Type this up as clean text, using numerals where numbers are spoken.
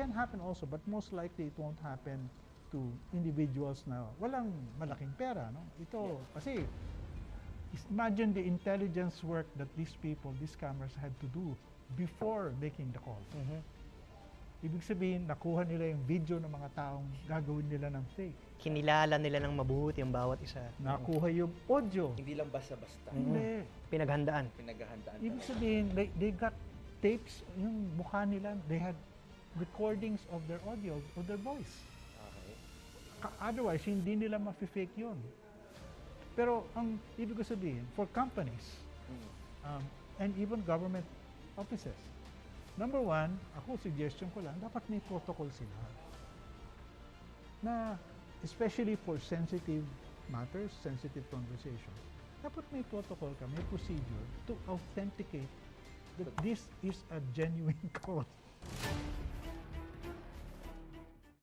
can happen also, but most likely it won't happen to individuals na walang malaking pera. No? Ito, kasi imagine the intelligence work that these people, these scammers had to do before making the call. Ibig sabihin, nakuha nila yung video ng mga taong gagawin nila ng fake. Kinilala nila ng mabuti ang bawat isa. Nakuha yung audio. Hindi lang basta-basta. Hindi. Pinaghandaan. Pinaghahandaan Ibig talaga. sabihin, they got tapes, yung mukha nila, they had recordings of their audio, of their voice. Okay. Otherwise, hindi nila ma-fake yun. Pero ang ibig ko sabihin, for companies, and even government offices, number one, ako suggestion ko lang, dapat may protocol sila. Na, especially for sensitive matters, sensitive conversation, dapat may protocol ka, may procedure to authenticate that this is a genuine call.